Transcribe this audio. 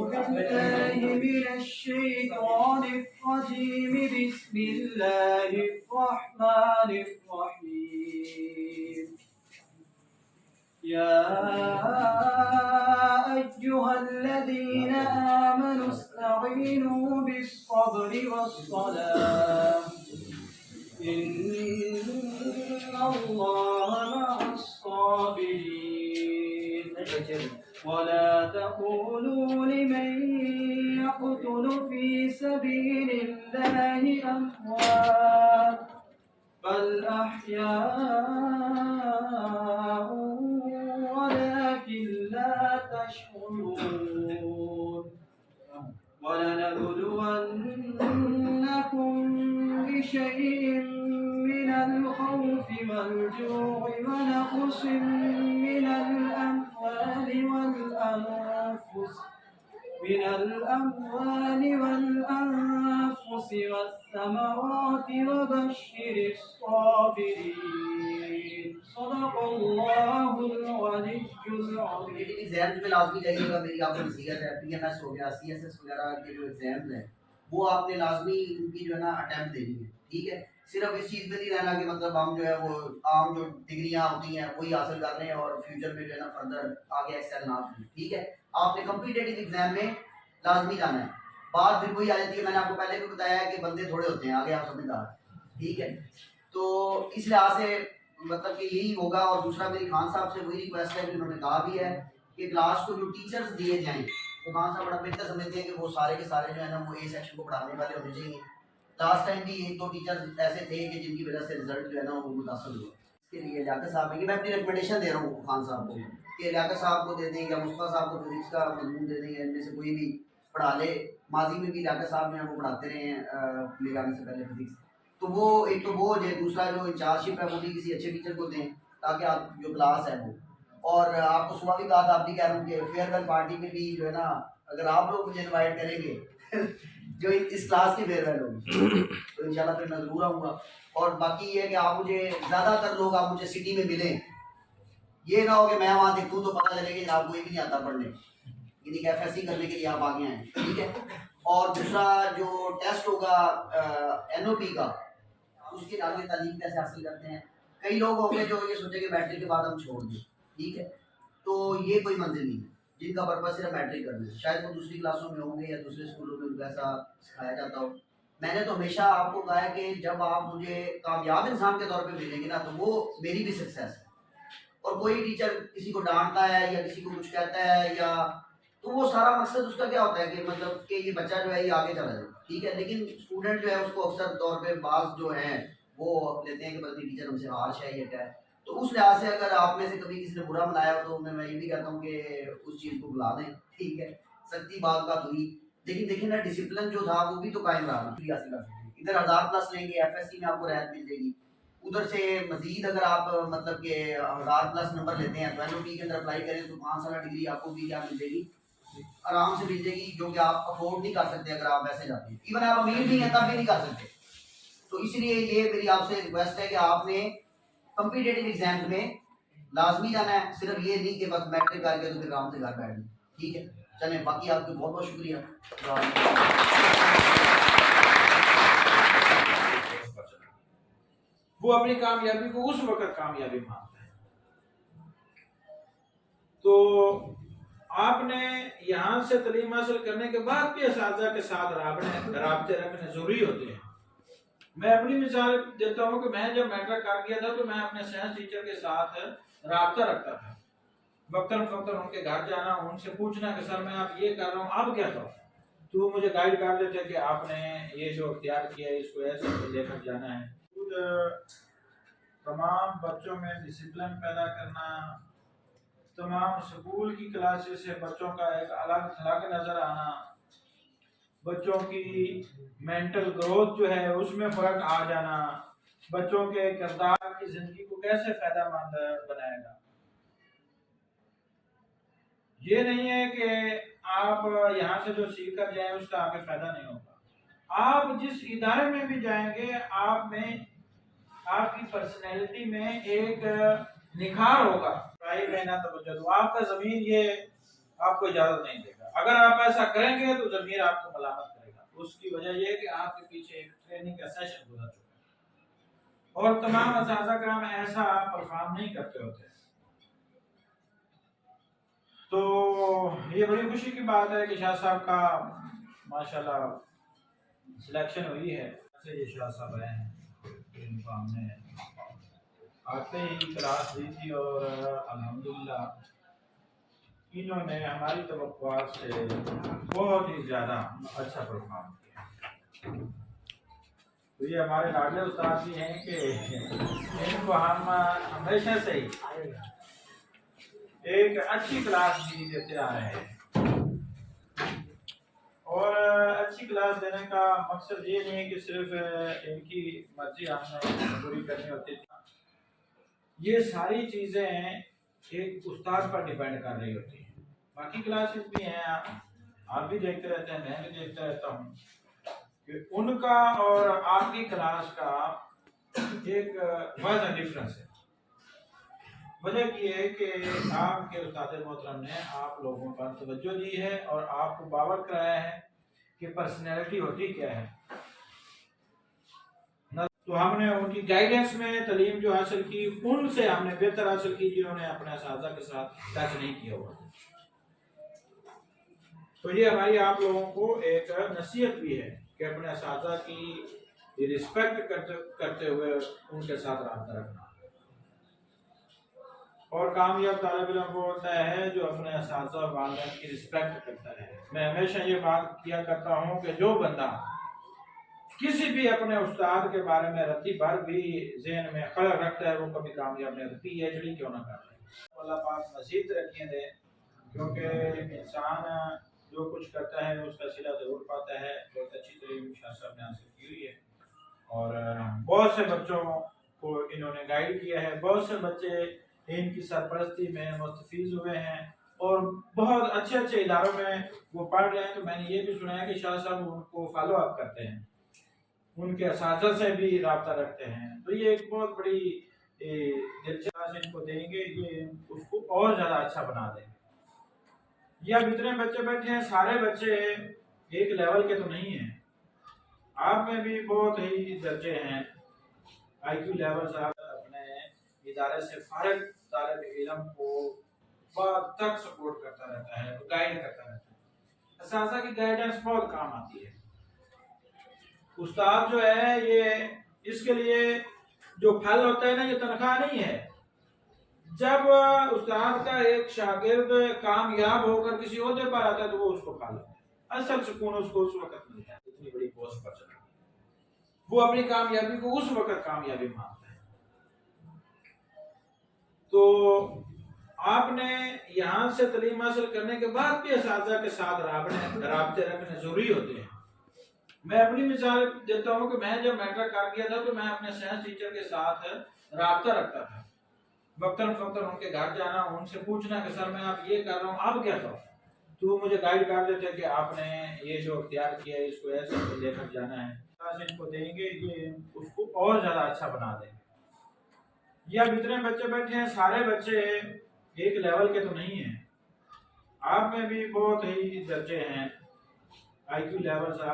بالله من الشيطان الرجيم. بسم الله الرحمن الرحيم. يا أيها الذين آمنوا استعينوا بالصبر والصلاة إن الله مع الصابرين. ولا تقولوا لمن يقتل في سبيل الله أموات بل أحياء ولكن لا تشعرون. ولنبلونكم بشيء من الخوف والجوع ونقص من الأموال والأنفس والثمرات وبشر الصابرين. صدق الله العلي العظيم. ایگزامز میں لازمی جائیے گا. میری آپ کو نصیحت ہے. پی ایم ایس ہو گیا, سی ایس ایس وغیرہ کے جو ایگزامز ہیں وہ آپ نے لازمی ان کی جو ہے نا اٹیمپٹ دینی ہے. ٹھیک ہے, صرف اس چیز میں نہیں رہنا کہ مطلب ہم جو ہے وہ عام جو ڈگریاں ہوتی ہیں وہی حاصل کر لیں اور فیوچر میں جو ہے نا فردر آگے ایکسل نہ کریں. ٹھیک ہے, آپ نے کمپیٹیٹیو ایگزام میں لازمی جانا ہے. بات پھر وہی آ جاتی ہے, میں نے آپ کو پہلے بھی بتایا ہے کہ بندے تھوڑے ہوتے ہیں, آگے آپ سمجھدار. ٹھیک ہے, تو اس لحاظ سے مطلب کہ یہی ہوگا. اور دوسرا میری خان صاحب سے وہی ریکویسٹ ہے کہ انہوں نے کہا بھی ہے کہ کلاس کو جو ٹیچرز دیے جائیں تو خان صاحب بڑا بہتر سمجھتے ہیں کہ وہ سارے کے سارے جو ہے نا وہ اے سیکشن کو پڑھانے والے ہونے چاہیے. لاسٹ ٹائم بھی ایک دو ٹیچرز ایسے تھے کہ جن کی وجہ سے رزلٹ جو ہے نا وہ متاثر ہوا. اس کے لیے لیاقت صاحب ہے کہ میں اپنی ریکمنڈیشن دے رہا ہوں خان صاحب کو کہ لیاقت صاحب کو دے دیں یا مصطفیٰ صاحب کو فزکس کا مضمون دے دیں, یا ان میں سے کوئی بھی پڑھا لے. ماضی میں بھی لیاقت صاحب جو ہے وہ پڑھاتے رہے ہیں لے جانے سے پہلے فزکس. تو وہ ایک تو وہ جو دوسرا جو انچارجشپ ہے وہ بھی کسی اچھے ٹیچر کو دیں تاکہ آپ جو کلاس ہے وہ. اور آپ کو صبح بھی کہا تھا, آپ بھی کہہ رہا ہوں کہ فیئر ویل پارٹی میں بھی جو ہے نا اگر آپ لوگ مجھے انوائٹ کریں گے جو اس کلاس کی فیئر ویل ہوگی تو انشاءاللہ پھر میں ضرور آؤں گا. اور باقی یہ ہے کہ آپ مجھے زیادہ تر لوگ آپ مجھے سٹی میں ملیں, یہ نہ ہو کہ میں وہاں دیکھوں تو پتہ چلے کہ جناب کوئی بھی نہیں آتا پڑھنے, یعنی کہ ایف ایس سی کرنے کے لیے آپ آگے آئیں. ٹھیک ہے, اور دوسرا جو ٹیسٹ ہوگا این او پی کا, اس کے آگے تعلیم کیسے حاصل کرتے ہیں. کئی لوگ ہوں گے جو یہ سوچیں کہ میٹرک کے بعد ہم چھوڑ دیں. ٹھیک ہے, تو یہ کوئی منزل نہیں ہے. جن کا پرپس صرف میٹرک کرنا ہے, شاید وہ دوسری کلاسوں میں ہوں گے یا دوسرے اسکولوں میں ویسا سکھایا جاتا ہو. میں نے تو ہمیشہ آپ کو کہا ہے کہ جب آپ مجھے کامیاب انسان کے طور پہ ملیں گے نا تو وہ میری بھی سکسیس ہے. اور کوئی ٹیچر کسی کو ڈانٹتا ہے یا کسی کو کچھ کہتا ہے یا تو وہ سارا مقصد اس کا کیا ہوتا ہے کہ مطلب کہ یہ بچہ جو ہے یہ آگے چلا جائے. ٹھیک ہے, لیکن اسٹوڈنٹ جو ہے اس کو اکثر طور پہ بعض جو ہیں وہ لیتے ہیں کہ بلکہ ٹیچر ہم سے ہارش ہے یا کیا ہے. تو اس لحاظ سے اگر آپ میں سے کبھی کسی نے برا بنایا تو میں یہ بھی کہتا ہوں کہ اس چیز کو بلا دیں. ٹھیک ہے, سختی بات بات ہوئی, لیکن دیکھیں نا ڈسپلن جو تھا وہ بھی تو قائم رہا. ادھر 1000 پلس لیں گے, ایف ایس سی میں آپ کو رعایت مل جائے گی. ادھر سے مزید اگر آپ مطلب کہ 1000 پلس نمبر لیتے ہیں تو این او پی کے اندر اپلائی کریں تو 5 سالہ ڈگری آپ کو بھی کیا مل جائے گی, آرام سے مل جائے گی, جو کہ آپ افورڈ نہیں کر سکتے اگر آپ ویسے جاتے ہیں. ایون آپ امیر نہیں ہیں تب بھی نہیں کر سکتے. تو اس لیے یہ میری آپ سے ریکویسٹ ہے کہ آپ نے کمپیٹیٹیو ایگزامز میں لازمی جانا ہے, صرف یہ نہیں کہ بس میٹرک کر کے تو پھر آرام سے گھر بیٹھ جائیں. ٹھیک ہے, چلیں باقی آپ کو بہت بہت شکریہ. وہ اپنی کامیابی کو اس وقت کامیابی مانتا ہے. تو آپ نے یہاں سے تعلیم حاصل کرنے کے بعد بھی اساتذہ کے ساتھ رابطے رکھنے ضروری ہوتے ہیں. میں اپنی مثال دیتا ہوں کہ میں جب میٹرک کر گیا تھا تو میں اپنے سائنس ٹیچر کے ساتھ رابطہ رکھتا تھا. وقتاً فوقتاً ان کے گھر جانا, ان سے پوچھنا کہ سر میں آپ یہ کر رہا ہوں, آپ کیا کرو, تو مجھے گائیڈ کر دیتے کہ آپ نے یہ جو اختیار کیا ہے اس کو ایسے لے کر جانا ہے. تمام بچوں میں ڈسپلن پیدا کرنا, تمام اسکول کی کلاسز سے بچوں کا ایک الگ تھلگ نظر آنا, بچوں کی مینٹل گروتھ جو ہے اس میں فرق آ جانا, بچوں کے کردار کی زندگی کو کیسے فائدہ مند بنائے گا. یہ نہیں ہے کہ آپ یہاں سے جو سیکھ کر جائیں اس کا آپ کو فائدہ نہیں ہوگا. آپ جس ادارے میں بھی جائیں گے آپ میں آپ کی پرسنالٹی میں ایک نکھار ہوگا. آپ کا زمین یہ آپ کو اجازت نہیں دے گا. اگر آپ ایسا کریں گے تو ضمیر آپ کو ملامت کرے گا. اس کی وجہ یہ ہے کہ آپ کے پیچھے ایک ٹریننگ کا سیشن گزر چکا ہے اور تمام اساتذہ کرام ایسا پرفارم نہیں کرتے ہوتے. تو یہ بڑی خوشی کی بات ہے کہ شاہ صاحب کا ماشاءاللہ سلیکشن ہوئی ہے. یہ شاہ صاحب آئے ہیں ان کو ہم نے آتے ہی کلاس دی تھی اور الحمدللہ انہوں نے ہماری توقعات سے بہت ہی زیادہ اچھا پرفارم کیا. تو یہ ہمارے لاڈلے استاد بھی ہیں کہ ان کو ہم ہمیشہ سے ہی ایک اچھی کلاس بھی دیتے آ رہے ہیں. اور اچھی کلاس دینے کا مقصد یہ نہیں ہے کہ صرف ان کی مرضی ہم نے پوری کرنی ہوتی ہے. یہ ساری چیزیں ایک استاد پر ڈیپینڈ کر رہی ہوتی ہیں. باقی کلاسز بھی ہیں آپ بھی دیکھتے رہتے ہیں, میں بھی دیکھتا رہتا ہوں کہ ان کا اور آپ کی کلاس کا ایک واضح ڈفرنس ہے. وجہ یہ ہے کہ آپ کے استاد محترم نے آپ لوگوں پر توجہ دی ہے اور آپ کو باور کرایا ہے کہ پرسنالٹی ہوتی کیا ہے. تو ہم نے ان کی گائیڈنس میں تعلیم جو حاصل کی ان سے ہم نے بہتر حاصل کی جنہوں نے اپنے اساتذہ کے ساتھ ٹچ نہیں کیا ہوا. تو یہ ہماری آپ لوگوں کو ایک نصیحت بھی ہے کہ اپنے اساتذہ کی رسپیکٹ کرتے ہوئے ان کے ساتھ رابطہ رکھنا. اور کامیاب طالب علم وہ ہوتا ہے جو اپنے اساتذہ اور والدین کی رسپیکٹ کرتا ہے. میں ہمیشہ یہ بات کیا کرتا ہوں کہ جو بندہ کسی بھی اپنے استاد کے بارے میں رتی بھر بھی ذہن میں خلق رکھتا ہے وہ کبھی کامیاب نہیں ہوتا. پی ایچ ڈی کیوں نہ کرتا ہے. اللہ پاک مزید ترقیاں دے کیونکہ انسان جو کچھ کرتا ہے اس کا صلہ ضرور پاتا ہے. بہت اچھی تعلیم شاہ صاحب نے حاصل کی ہوئی ہے اور بہت سے بچوں کو انہوں نے گائیڈ کیا ہے. بہت سے بچے ان کی سرپرستی میں مستفیض ہوئے ہیں اور بہت اچھے اچھے اداروں میں وہ پڑھ رہے ہیں. تو میں نے یہ بھی سنا ہے کہ شاہ صاحب ان کو فالو اپ کرتے ہیں, ان کے اساتذہ سے بھی رابطہ رکھتے ہیں. تو یہ ایک بہت بڑی دلچسپی ان کو دیں گے, یہ اس کو اور زیادہ اچھا بنا دیں گے. یہ اب اتنے بچے بیٹھے ہیں, سارے بچے ایک لیول کے تو نہیں ہیں. آپ میں بھی بہت ہی درجے ہیں. آئی کیو لیول سے اپنے ادارے سے فارغ طالب علم کو بعد تک سپورٹ کرتا رہتا ہے, گائیڈ کرتا رہتا ہے. اساتذہ کی گائیڈنس بہت کام آتی ہے. استاد جو ہے یہ اس کے لیے جو پھل ہوتا ہے نا, یہ تنخواہ نہیں ہے. جب استاد کا ایک شاگرد کامیاب ہو کر کسی عہدے پر آتا ہے تو وہ اس کو پھل ہوتا ہے. اصل سکون اس کو اس وقت ملتا ہے اتنی بڑی پوسٹ پر چلا. وہ اپنی کامیابی کو اس وقت کامیابی مانتا ہے. تو آپ نے یہاں سے تعلیم حاصل کرنے کے بعد بھی اساتذہ کے ساتھ رابطے رکھنے ضروری ہوتے ہیں. میں اپنی مثال دیتا ہوں کہ میں جب میٹرک کر گیا تھا تو میں اپنے سائنس ٹیچر کے ساتھ رابطہ رکھتا تھا. وقتاً فوقتاً ان کے گھر جانا, ان سے پوچھنا کہ سر میں آپ یہ کر رہا ہوں, اب کیا کروں. تو مجھے گائیڈ کر دیتے کہ آپ نے یہ جو اختیار کیا ہے اس کو ایسے لے کر جانا ہے. ان کو دیں گے, یہ اس کو اور زیادہ اچھا بنا دیں گے. یہ اب اتنے بچے بیٹھے ہیں, سارے بچے ایک لیول کے تو نہیں ہیں. آپ میں بھی بہت ہی درجے ہیں. آئی کیو لیول سے